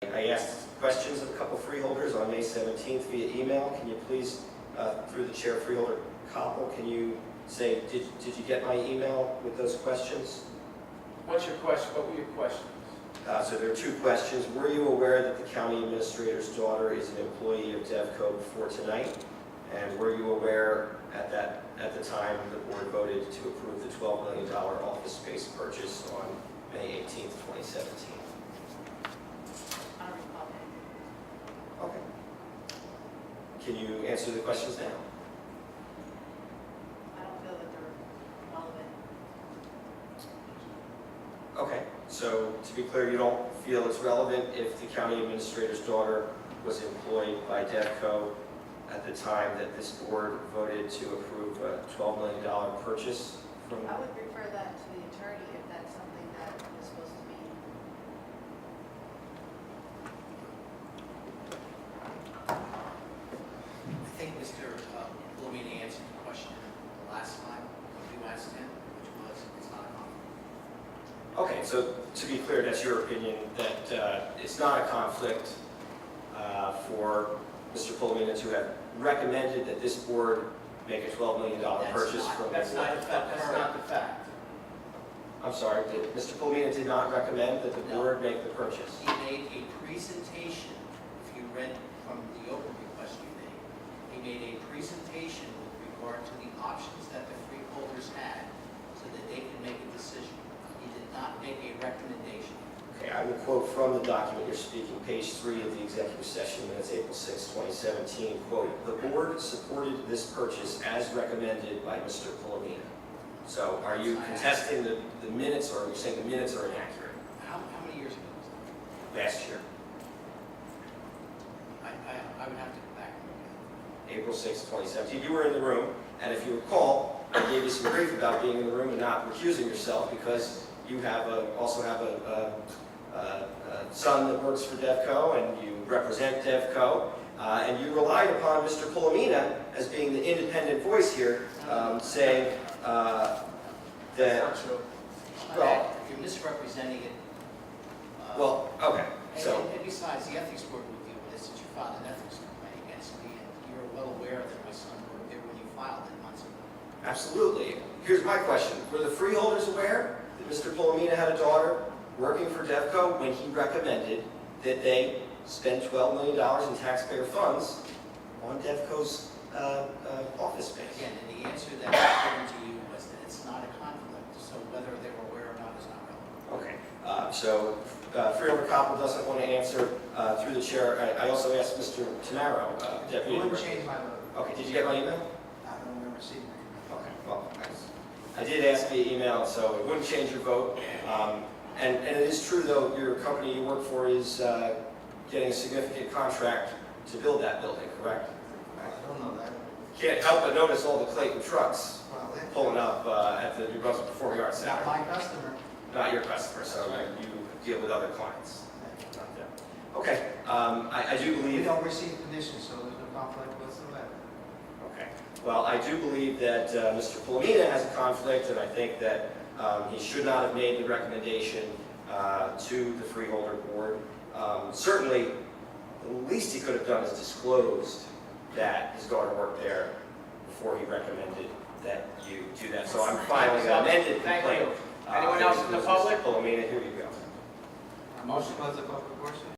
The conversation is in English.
I asked questions of a couple freeholders on May 17th via email. Can you please, through the chair, Freeholder Koppel, can you say, did you get my email with those questions? What's your question? What were your questions? So there are two questions. Were you aware that the county administrator's daughter is an employee of DevCo before tonight? And were you aware at the time the board voted to approve the $12 million office space purchase on May 18th, 2017? I don't recall that. Okay. Can you answer the questions now? I don't feel that they're relevant. Okay, so to be clear, you don't feel it's relevant if the county administrator's daughter was employed by DevCo at the time that this board voted to approve a $12 million purchase from... I would refer that to the attorney if that's something that is supposed to be. I think Mr. Lamina answered the question the last time you asked him, which was, it's not a conflict. Okay, so to be clear, that's your opinion that it's not a conflict for Mr. Pullman to have recommended that this board make a $12 million purchase from... That's not the fact. That's not the fact. I'm sorry, Mr. Pullman did not recommend that the board make the purchase? He made a presentation, if you read from the open request you made, he made a presentation with regard to the options that the freeholders had so that they could make a decision. He did not make a recommendation. Okay, I will quote from the document you're speaking, page 3 of the executive session minutes, April 6, 2017, quote, "The board supported this purchase as recommended by Mr. Pullman." So are you contesting the minutes, or are you saying the minutes are inaccurate? How many years ago was that? Last year, I would have to go back and look at April 6, 2017. You were in the room, and if you recall, I gave you some grief about being in the room and not recusing yourself because you have also have a son that works for DevCo, and you represent DevCo, and you relied upon Mr. Pulamina as being the independent voice here, saying that, That's not true. well, You're misrepresenting it. well, okay, so, And besides, the ethics board will deal with this, since you filed an ethics complaint against me, and you're well aware that my son worked there when you filed it months ago. absolutely. Here's my question. Were the freeholders aware that Mr. Pulamina had a daughter working for DevCo when he recommended that they spend $12 million in taxpayer funds on DevCo's office space? Again, and the answer that was given to you was that it's not a conflict, so whether they were aware or not is not relevant. Okay, so Freeholder Koppel doesn't want to answer through the chair. I also asked Mr. Tamaro, It Deputy. wouldn't change my vote. Okay, did you get my email? I don't remember seeing it. Okay, well, I did ask via email, so it wouldn't change your vote. And it is true, though, your company you work for is getting a significant contract to build that building, correct? I don't know that. Can't help but notice all the Clayton trucks Well, then, pulling up at the New Brunswick Performing Arts Center. not my customer. Not your customer, so you deal with other clients, not them. Okay, I do We believe... don't receive conditions, so there's no conflict whatsoever. Okay. Well, I do believe that Mr. Pulamina has a conflict, and I think that he should not have made the recommendation to the freeholder board. Certainly, the least he could have done is disclosed that his daughter worked there before he recommended that you do that. So I'm filing an amended Thank complaint. you. Anyone else in the public? Mr. Pulamina, here you go. Motion was the public portion?